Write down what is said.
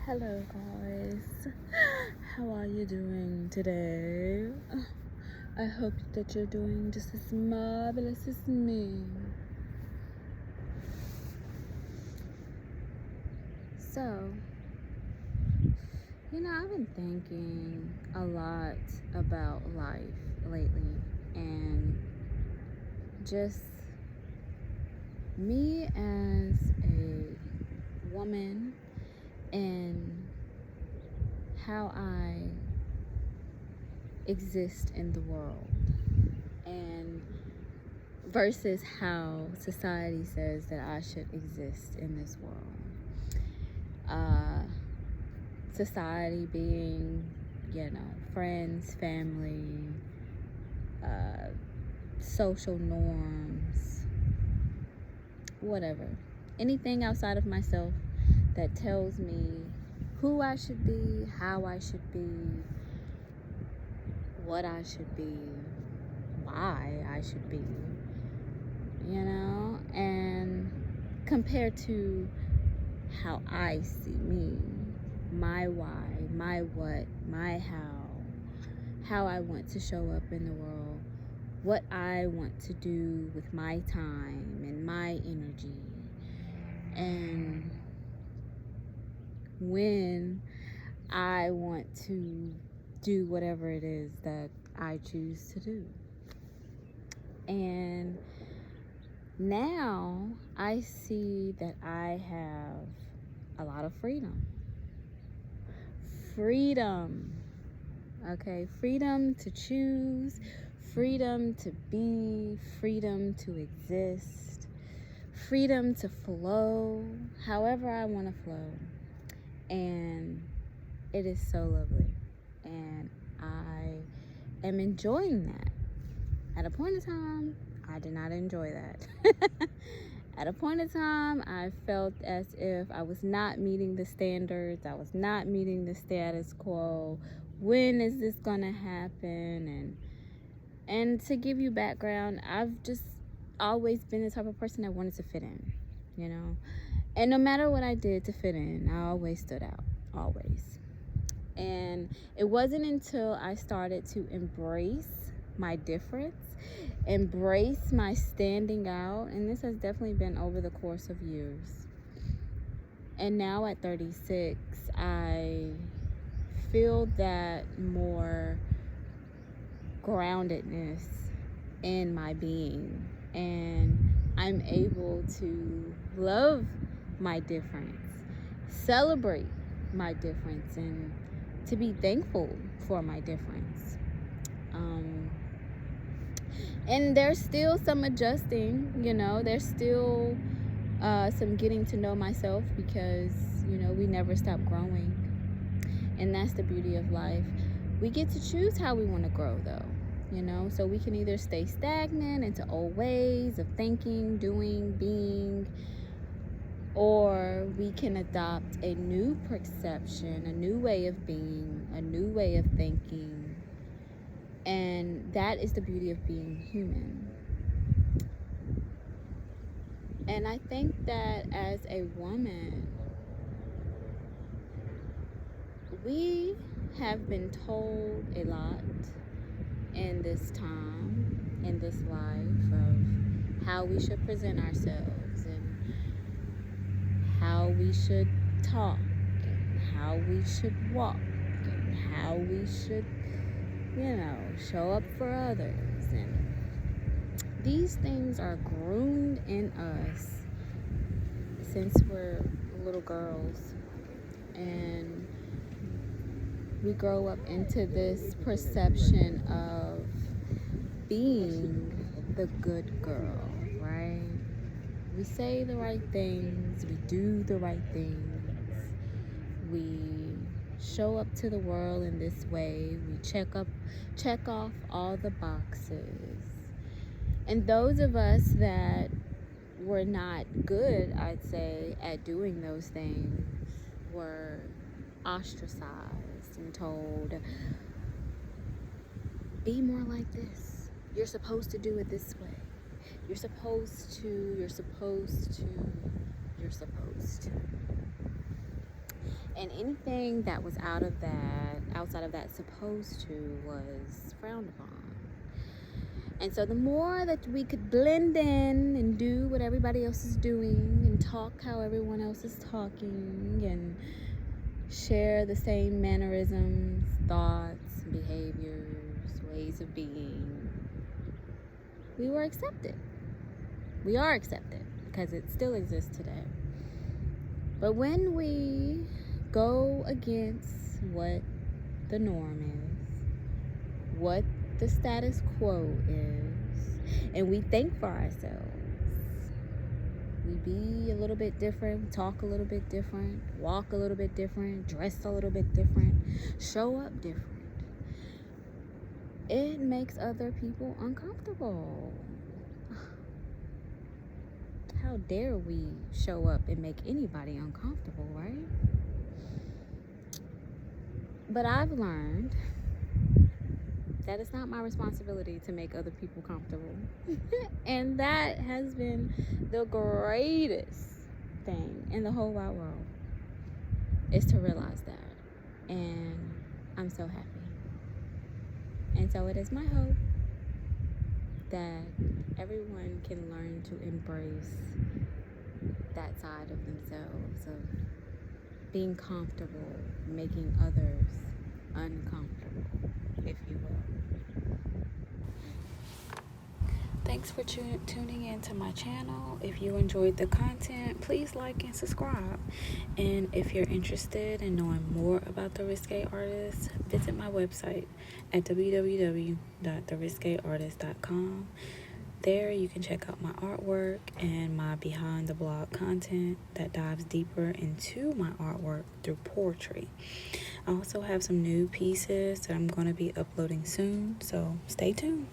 Hello guys, how are you doing today? I hope that you're doing just as marvelous as me. So, I've been thinking a lot about life lately, and just me as a woman and how I exist in the world, and versus how society says that I should exist in this world. Society being, friends, family, social norms, whatever. Anything outside of myself that tells me who I should be, how I should be, what I should be, why I should be, and compared to how I see me, my why, my what, my how I want to show up in the world, what I want to do with my time and my energy, and when I want to do whatever it is that I choose to do. And now I see that I have a lot of freedom. Okay, freedom to choose, freedom to be, freedom to exist, freedom to flow however I want to flow. And it is so lovely, and I am enjoying that. At a point in time, I did not enjoy that. At a point in time, I felt as if I was not meeting the standards. I was not meeting the status quo. When is this gonna happen? And to give you background, I've just always been the type of person that wanted to fit in, And no matter what I did to fit in, I always stood out, always. And it wasn't until I started to embrace my difference, embrace my standing out, and this has definitely been over the course of years. And now at 36, I feel that more groundedness in my being, and I'm able to love my difference, celebrate my difference, and to be thankful for my difference. And there's still some adjusting, there's still some getting to know myself, because we never stop growing, and that's the beauty of life. We get to choose how we want to grow, though, so we can either stay stagnant into old ways of thinking, doing, being, or we can adopt a new perception, a new way of being, a new way of thinking. And that is the beauty of being human. And I think that as a woman, we have been told a lot in this time, in this life, of how we should present ourselves, and how we should talk, and how we should walk, and how we should, show up for others. And these things are groomed in us since we're little girls, and we grow up into this perception of being the good girl, right? We say the right things, we do the right things, we show up to the world in this way, we check off all the boxes. And those of us that were not good, I'd say, at doing those things were ostracized and told, be more like this. You're supposed to do it this way. You're supposed to. And anything that was outside of that supposed to, was frowned upon. And so the more that we could blend in and do what everybody else is doing and talk how everyone else is talking and share the same mannerisms, thoughts, behaviors, ways of being, we were accepted. We are accepted because it still exists today. But when we go against what the norm is, what the status quo is, and we think for ourselves, we be a little bit different, talk a little bit different, walk a little bit different, dress a little bit different, show up different, it makes other people uncomfortable. How dare we show up and make anybody uncomfortable, right? But I've learned that it's not my responsibility to make other people comfortable. And that has been the greatest thing in the whole wide world, is to realize that. And I'm so happy. And so it is my hope that everyone can learn to embrace that side of themselves, of being comfortable, making others uncomfortable, if you will. Thanks for tuning in to my channel. If you enjoyed the content, please like and subscribe. And if you're interested in knowing more about The Risque Artist, visit my website at www.therisqueartist.com. There you can check out my artwork and my behind the blog content that dives deeper into my artwork through poetry. I also have some new pieces that I'm going to be uploading soon, so stay tuned.